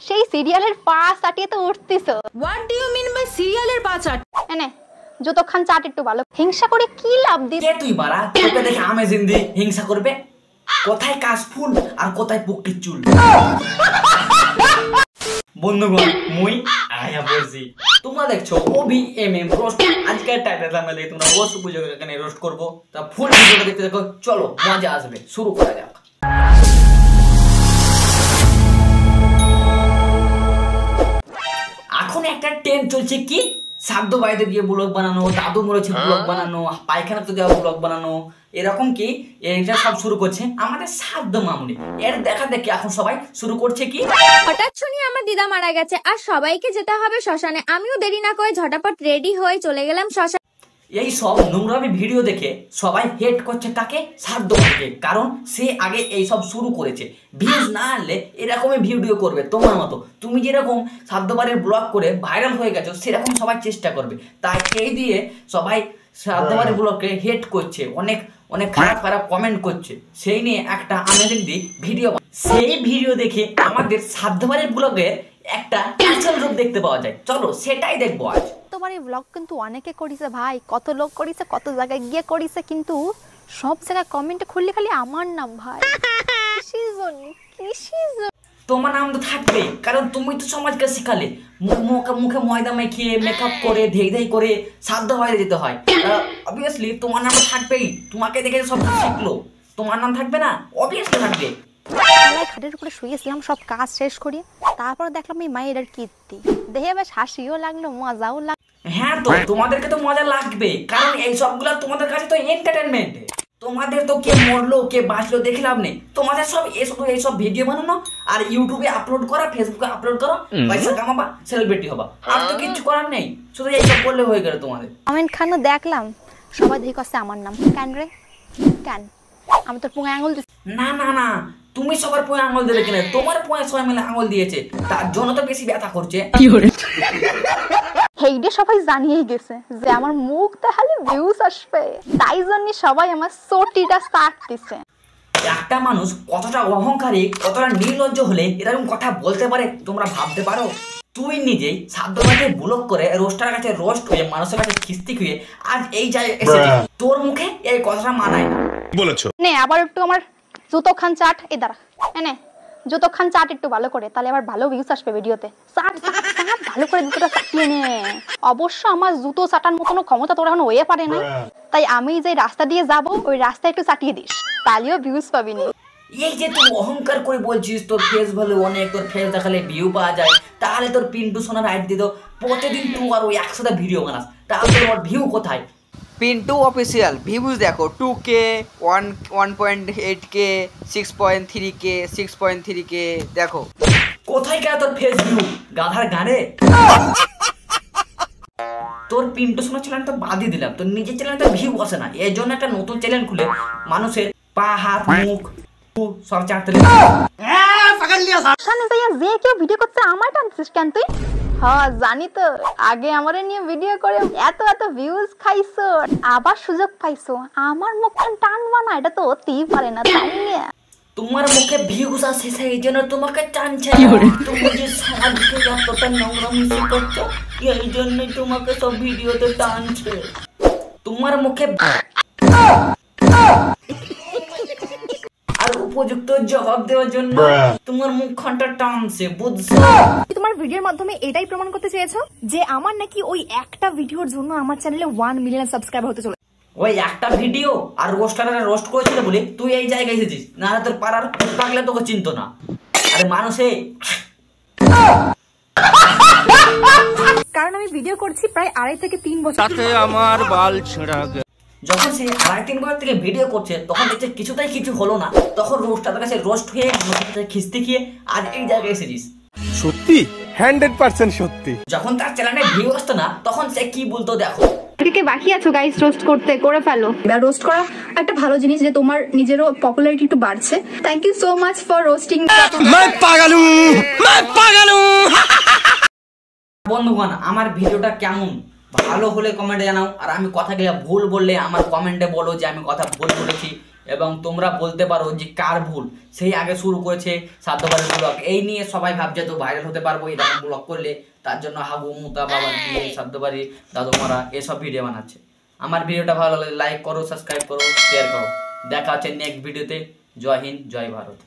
সেই সিরিয়ালের পা চাটিয়ে তো উঠতিছো। What do you mean by সিরিয়ালের পা চাট? এনে যতক্ষণ চাট একটু ভালো। হিংসা করে কি লাভ দি? কে তুই বাড়া? তোকে দেখে আমেজিং দি হিংসা করবে? কোথায় কাশফুল আর কোথায় পুকির চুল? বন্ধুগণ মুই আয়া বলছি তোমরা দেখছো OBMM রোস্ট। আজকের টাইটেল আমরা দেখি তোমরা বসু পুজোকে এখানে রোস্ট করব। তা ফুল ভিডিওটা দেখতে দেখো, চলো মজা আসবে, শুরু করা যাক। এখন একটা ট্রেন্ড চলছে কি সাধ্য বাইরে দিয়ে ব্লগ বানানো, দাদু মরেছে ব্লগ বানানো, পায়খানা তো দেওয়া ব্লগ বানানো, এরকম কি এটা সব শুরু করছে আমাদের সাধ্য মামুনি। এর দেখা দেখি এখন সবাই শুরু করছে কি হঠাৎ শুনি আমার দিদা মারা গেছে আর সবাইকে যেতে হবে শ্মশানে। আমিও দেরি না করে ঝটাপট রেডি হয়ে চলে গেলাম শ্মশানে। এই সব নোংরামি ভিডিও দেখে সবাই হেট করছে কাকে? সাধ্যকে। কারণ সে আগে এই সব শুরু করেছে। ভিউজ না আনলে এরকমই ভিডিও করবে তোমার মতো। তুমি যেরকম সাধ্যবারের ব্লগ করে ভাইরাল হয়ে গেছো সেরকম সবাই চেষ্টা করবে। তাই এই দিয়ে সবাই সাধ্যবারের ব্লগকে হেট করছে, অনেক অনেক খারাপ খারাপ কমেন্ট করছে। সেই নিয়ে একটা আমেজিং দি ভিডিও, সেই ভিডিও দেখে আমাদের সাধ্যবারের ব্লগের একটা আসল রূপ দেখতে পাওয়া যায়। চলো সেটাই দেখবো আজ। তোমার এই ব্লগ কিন্তু অনেকে করিছে ভাই, কত লোক করিছে, কত জায়গায় গিয়ে করিছে, কিন্তু সব জায়গায় কমেন্টে খুললে খালি আমার নাম ভাই। তোমার নাম তো থাকবেই, কারণ তুমি তো সমাজকে শিখালে। মুখে ময়দা মেখিয়ে মেকআপ করে ধেই ধেই করে সাধ্য বাইরে যেতে হয়। অবভিয়াসলি তোমার নাম থাকবেই। তোমাকে দেখে সব শিখলো, তোমার নাম থাকবে না? অবভিয়াসলি থাকবে। খাটের উপরে শুয়েছিলাম সব কাজ শেষ করি, তারপর দেখলাম এই মায়ের কীর্তি দেখে বেশ হাসিও লাগলো, মজাও লাগলো। হ্যাঁ তো তোমাদেরকে তো মজা লাগবে, কারণ এই সবগুলো তোমাদের কাছে তো এন্টারটেনমেন্ট। তোমাদের তো কে মরলো কে বাঁচলো দেখলাম নেই। তোমাদের সব এইসব ভিডিও বানানো আর ইউটিউবে আপলোড করা, ফেসবুকে আপলোড করো, পয়সা কামাবা, সেলিব্রিটি হবা। আর তো কিছু করার নেই, শুধু এইসব করলে হয়ে গেল তোমাদের। কমেন্ট খানো দেখলাম সবাই দেখে করছে আমার নাম। কেন রে কেন? আমি তোর পুঙ্গায় আঙুল দিচ্ছি? না না না, তুমি সবার পোয়ে আঙুল দিলে কিনা? তোমার পোয়ে সবাই মিলে আঙুল দিয়েছে, তার জন্য তো বেশি ব্যথা করছে। হেইডে সবাই জানিয়েই গেছে যে আমার মুখ দেখালে ভিউজ আসবে, তাই জন্য সবাই আমার চটিটা স্টার্ট দিছে। একটা মানুষ কতটা অহংকারী, কতটা নির্লজ্জ হলে এরকম কথা বলতে পারে তোমরা ভাবতে পারো? তুই নিজেই সাধ্যবাদে ব্লগ করে রোস্টার কাছে রোস্ট হয়ে মানুষের কাছে খিস্তি খুঁয়ে আজ এই জায়গায় এসে তোর মুখে এই কথাটা মানায় না বলেছো। নে আবার একটু আমার জুতো খান চাট, এই দাঁড়া এনে জুতো খান চাট একটু ভালো করে, তাহলে আবার ভালো ভিউজ আসবে ভিডিওতে। চাট চাট চাট ভালো করে জুতোটা চাটিয়ে নে। অবশ্য আমার জুতো চাটার মতন ক্ষমতা তোর এখন হয়ে পারে না, তাই আমি যে রাস্তা দিয়ে যাব ওই রাস্তায় একটু চাটিয়ে দিস, তাহলেও ভিউজ পাবি না। এই যে তুই অহংকার করে বলছিস তোর ফেস ভালো অনেক, তোর ফেস দেখালে ভিউ পাওয়া যায়, তাহলে তোর পিন্টু সোনার রাইট দিত প্রতিদিন তুই আর ওই 100টা ভিডিও বানাস, তাহলে তোর ভিউ কোথায়? পিন্টু অফিসিয়াল ভিউজ দেখো 2K, 1.8K, 6.3K, 6.3K দেখো। কোথায় গেল তোর ফেস ভিউ? গাধার গানে। তোর পিন্টু সোনার চ্যানেল তো বাদই দিলাম, তোর নিজের চ্যানেলে তো ভিউ আসে না। এর জন্য একটা নতুন চ্যানেল খুলে মানুষের পা হাত মুখ সব চাটতে যে কেউ ভিডিও করছে আমার টানছিস কেন তুই? হ্যাঁ জানি তো, আগে আমারে নিয়ে ভিডিও করে এত এত ভিউজ খাইছো, আবার সুযোগ পাইছো আমার মুখখান টানবা না, এটা তো অতিই পারে না, তাই নিয়ে তোমার মুখে ভিউজ আসে সেই জন্য তোমাকে টানছে। তুমি যে সমাজকে যতটা নোংরামি করছো এই জন্যই তোমাকে সব ভিডিওতে টানছে। তোমার মুখে আর উপযুক্ত জবাব দেওয়ার জন্য তোমার মুখখানটা টানছে, বুঝছো? তোমার ভিডিওর মাধ্যমে এটাই প্রমাণ করতে চেয়েছো যে আমার নাকি ওই একটা ভিডিওর জন্য আমার চ্যানেলে 1 মিলিয়ন সাবস্ক্রাইবার হতে চলে। ওই একটা ভিডিও আর রোস্টাররা রোস্ট করেছিল বলে তুই এই জায়গায় এসেছিস, না হলে তোর পাড়ার পাগলে তোকে চিনতো না। আরে মানুষে কারণ আমি ভিডিও করছি প্রায় 2.5 থেকে 3 বছর। তাতে আমার বাল ছেঁড়া গেল। যখন সে 2.5-3 বছর থেকে ভিডিও করছে তখন দেখছে কিছুটাই কিছু হলো না, তখন রোস্টারের কাছে রোস্ট হয়ে খিস্তি খেয়ে আজ এই জায়গায় এসেছিস। সত্যি 100% সত্যি। যখন তার চ্যানেলে ভিউ আসতো না তখন সে কি বলতো দেখো। কে বাকি আছো গাইস রোস্ট করতে, করে ফেলো। রোস্ট করা একটা ভালো জিনিস যে তোমার নিজেরও পপুলারিটি একটু বাড়ছে। Thank you so much for roasting. বন্ধুগণ আমার ভিডিওটা কেমন, ভালো হলে কমেন্টে জানাও, আর আমি কথা গিয়ে ভুল বললে আমার কমেন্টে বলো যে আমি কথা ভুল বলেছি। এবং তোমরা বলতে পারো যে কার ভুল, সেই আগে শুরু করেছে সাধ্যবাড়ির ব্লগ। এই নিয়ে সবাই ভাবছে তো ভাইরাল হতে পারবো এরকম ব্লগ করলে, তার জন্য হাগু মুতা বাবা দিয়ে সাধ্যবাড়ি দাদু মারা এসব ভিডিও বানাচ্ছে। আমার ভিডিওটা ভালো লাগলে লাইক করো, সাবস্ক্রাইব করো, শেয়ার করো। দেখা হচ্ছে নেক্সট ভিডিওতে। জয় হিন্দ, জয় ভারত।